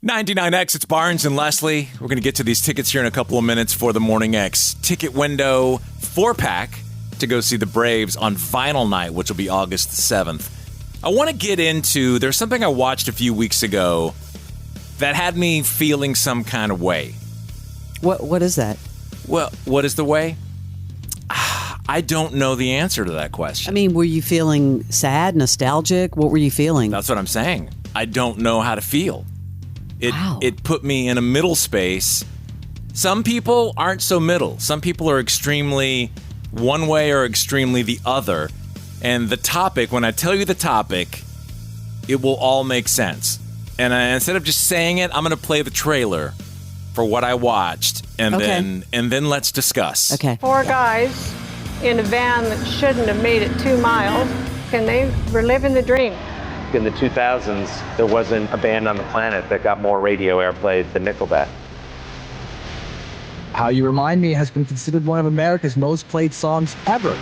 99X, it's Barnes and Leslie. We're going to get to these tickets here in a couple of minutes for the Morning X ticket window 4-pack to go see the Braves on Vinyl Night, which will be August 7th. I want to get into, there's something I watched a few weeks ago that had me feeling some kind of way. What is that? Well, what is the way? I don't know the answer to that question. I mean, were you feeling sad, nostalgic? What were you feeling? That's what I'm saying. I don't know how to feel. It put me in a middle space. Some people aren't so middle. Some people are extremely one way or extremely the other. And the topic, when I tell you the topic, it will all make sense. And instead of just saying it, I'm going to play the trailer for what I watched, and then let's discuss. Okay. 4 guys in a van that shouldn't have made it 2 miles, and they were living the dream. In the 2000s, there wasn't a band on the planet that got more radio airplay than Nickelback. How You Remind Me has been considered one of America's most played songs ever.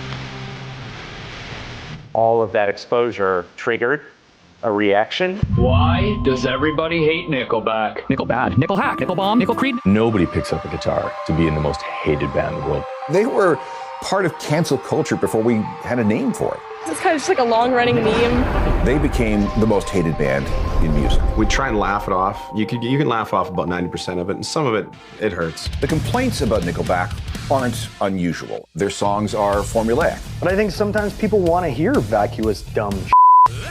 All of that exposure triggered a reaction. Why does everybody hate Nickelback? Nickel bad, nickel hack, nickel bomb, nickel creed. Nobody picks up a guitar to be in the most hated band in the world. They were part of cancel culture before we had a name for it. It's kind of just like a long-running meme. They became the most hated band in music. We try and laugh it off. You can laugh off about 90% of it, and some of it hurts. The complaints about Nickelback aren't unusual. Their songs are formulaic. But I think sometimes people want to hear vacuous, dumb shit.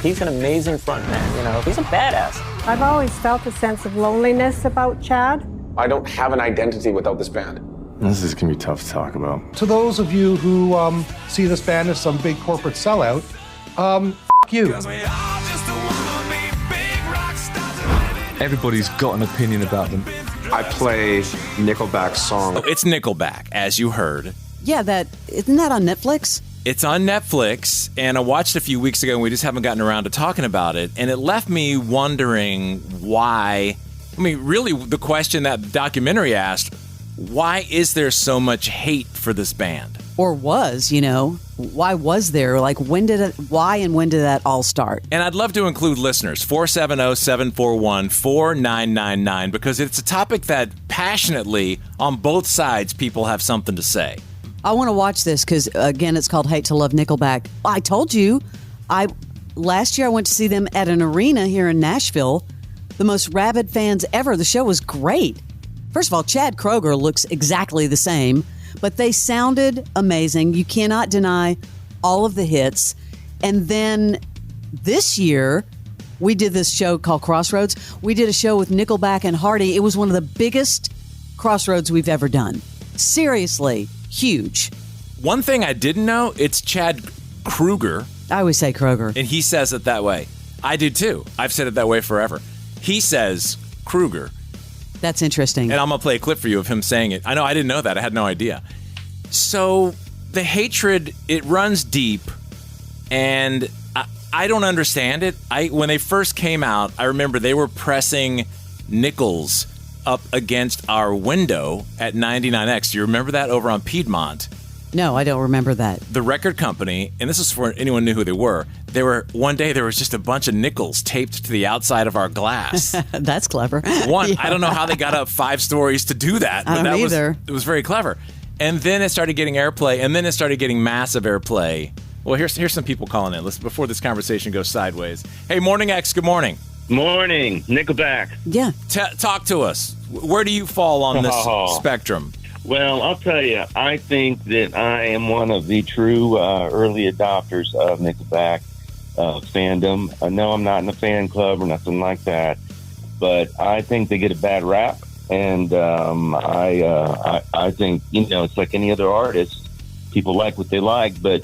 He's an amazing frontman, you know. He's a badass. I've always felt a sense of loneliness about Chad. I don't have an identity without this band. This is going to be tough to talk about. To those of you who see this band as some big corporate sellout, f*** you. Everybody's got an opinion about them. I play Nickelback's song. Oh, it's Nickelback, as you heard. Yeah, isn't that on Netflix? It's on Netflix, and I watched it a few weeks ago, and we just haven't gotten around to talking about it. And it left me wondering why. I mean, really, the question that the documentary asked, why is there so much hate for this band? Or why was there? Like, why and when did that all start? And I'd love to include listeners, 470-741-4999, because it's a topic that passionately, on both sides, people have something to say. I want to watch this because, again, it's called Hate to Love Nickelback. I told you, last year I went to see them at an arena here in Nashville. The most rabid fans ever. The show was great. First of all, Chad Kroeger looks exactly the same, but they sounded amazing. You cannot deny all of the hits. And then this year, we did this show called Crossroads. We did a show with Nickelback and Hardy. It was one of the biggest Crossroads we've ever done. Seriously. Huge. One thing I didn't know, it's Chad Kroeger. I always say Kroeger. And he says it that way. I do too. I've said it that way forever. He says Kroeger. That's interesting. And I'm going to play a clip for you of him saying it. I know, I didn't know that. I had no idea. So the hatred, it runs deep, and I don't understand it. When they first came out, I remember they were pressing nickels up against our window at 99X. Do you remember that over on Piedmont? No, I don't remember that. The record company, and this is for anyone who knew who they were, one day there was just a bunch of nickels taped to the outside of our glass. That's clever. Yeah. I don't know how they got up 5 stories to do that, but it was very clever. And then it started getting airplay, and then it started getting massive airplay. Well, here's some people calling in. Listen, before this conversation goes sideways. Hey, Morning X, good morning. Morning, Nickelback. Yeah. Talk to us. Where do you fall on this spectrum? Well, I'll tell you, I think that I am one of the true early adopters of Nickelback fandom. I know I'm not in a fan club or nothing like that, but I think they get a bad rap, and I think, it's like any other artist. People like what they like, but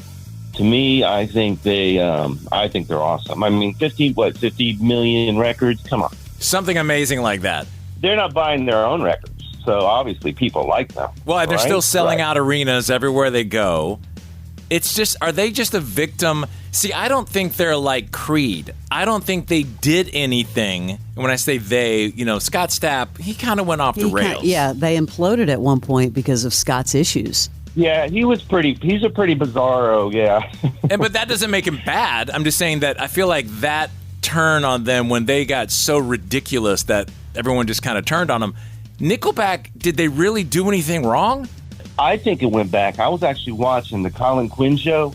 to me, I think they're awesome. I mean, 50 million records? Come on. Something amazing like that. They're not buying their own records, so obviously people like them. Well, they're still selling out arenas everywhere they go. It's just, are they just a victim? See, I don't think they're like Creed. I don't think they did anything. And when I say they, Scott Stapp, he kind of went off the rails. They imploded at one point because of Scott's issues. Yeah, he's a pretty bizarro, yeah. But that doesn't make him bad. I'm just saying that I feel like that turn on them when they got so ridiculous that everyone just kind of turned on them. Nickelback, did they really do anything wrong? I think it went back. I was actually watching the Colin Quinn show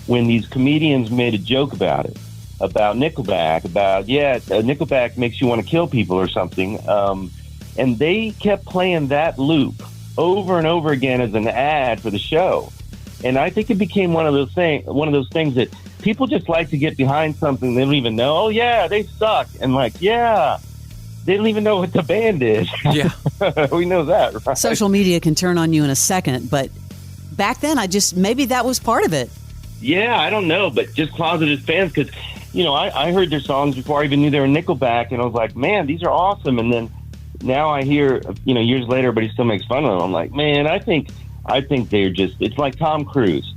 when these comedians made a joke about it, about Nickelback, Nickelback makes you want to kill people or something. And they kept playing that loop over and over again as an ad for the show. And I think it became one of those things that people just like to get behind something they don't even know. Oh, yeah, they suck. And they don't even know what the band is. Yeah. We know that, right? Social media can turn on you in a second, but back then maybe that was part of it. Yeah, I don't know, but just closeted fans, because, I heard their songs before I even knew they were Nickelback, and I was like, man, these are awesome. And then now I hear, years later, everybody still makes fun of them. I'm like, man, I think they're it's like Tom Cruise.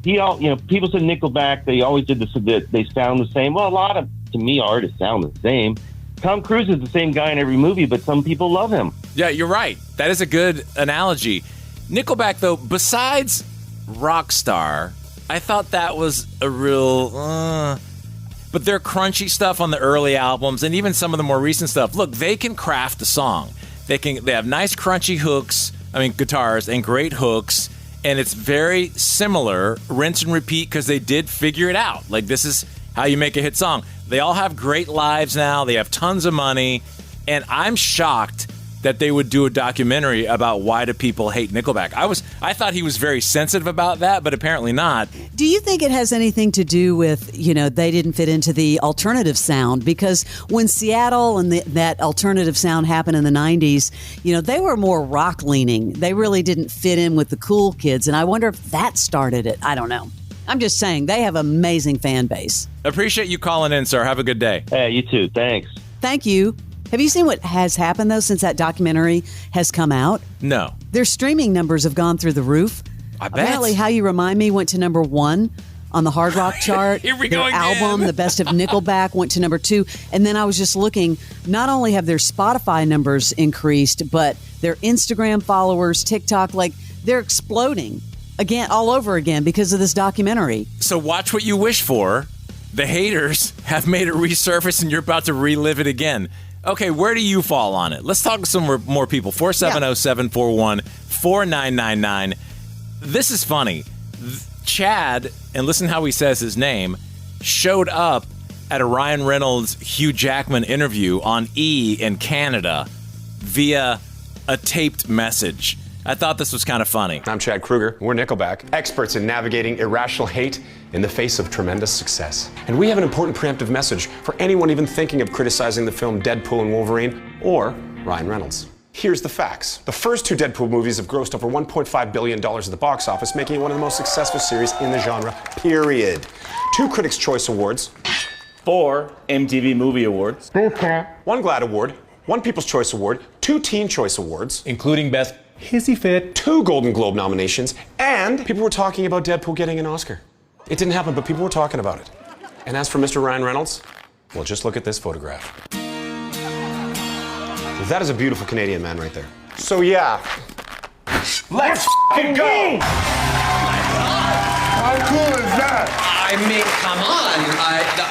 People said Nickelback, they always did this, they sound the same. Well, a lot of, to me, artists sound the same. Tom Cruise is the same guy in every movie, but some people love him. Yeah, you're right. That is a good analogy. Nickelback, though, besides Rockstar, I thought that was a real... But their crunchy stuff on the early albums and even some of the more recent stuff, look, they can craft a song. They have nice crunchy guitars and great hooks, and it's very similar, rinse and repeat, because they did figure it out. Like, this is how you make a hit song. They all have great lives now. They have tons of money. And I'm shocked that they would do a documentary about why do people hate Nickelback. I thought he was very sensitive about that, but apparently not. Do you think it has anything to do with, they didn't fit into the alternative sound? Because when Seattle and that alternative sound happened in the 90s, they were more rock leaning. They really didn't fit in with the cool kids. And I wonder if that started it. I don't know. I'm just saying, they have an amazing fan base. Appreciate you calling in, sir. Have a good day. Hey, you too. Thanks. Thank you. Have you seen what has happened, though, since that documentary has come out? No. Their streaming numbers have gone through the roof. I bet. Apparently, How You Remind Me went to number 1 on the Hard Rock chart. Here we their go again. album, The Best of Nickelback, went to number 2. And then I was just looking, not only have their Spotify numbers increased, but their Instagram followers, TikTok, they're exploding. Again, all over again because of this documentary. So watch what you wish for. The haters have made it resurface and you're about to relive it again. Okay, where do you fall on it? Let's talk to some more people. 470-741-4999. This is funny. Chad, and listen how he says his name, showed up at a Ryan Reynolds, Hugh Jackman interview on E! in Canada via a taped message. I thought this was kind of funny. I'm Chad Kruger. We're Nickelback, experts in navigating irrational hate in the face of tremendous success. And we have an important preemptive message for anyone even thinking of criticizing the film Deadpool and Wolverine or Ryan Reynolds. Here's the facts. The first 2 Deadpool movies have grossed over $1.5 billion at the box office, making it one of the most successful series in the genre, period. 2 Critics' Choice Awards. 4 MTV Movie Awards. 1 GLAAD Award. 1 People's Choice Award. 2 Teen Choice Awards. Including Best Hissy Fit. 2 Golden Globe nominations. And people were talking about Deadpool getting an Oscar. It didn't happen, but people were talking about it. And as for Mr. Ryan Reynolds, well, just look at this photograph. That is a beautiful Canadian man right there. So yeah, let's f***ing go! How cool is that? I mean, come on.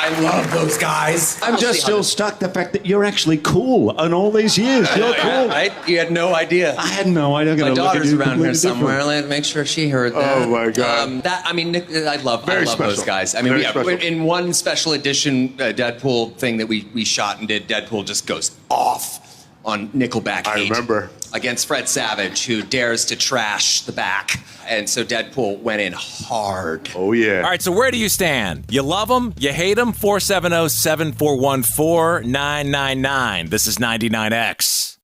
I love those guys. I'm just still stuck the fact that you're actually cool in all these years. You're cool. You had no idea. I had no idea. My daughter's around here somewhere. I'll make sure she heard that. Oh, my God. I love those guys. I mean, in one special edition Deadpool thing that we shot and did, Deadpool just goes off on Nickelback hate. I remember. Against Fred Savage, who dares to trash the back. And so Deadpool went in hard. Oh, yeah. All right, so where do you stand? You love them? You hate them? 470-741-4999. This is 99X.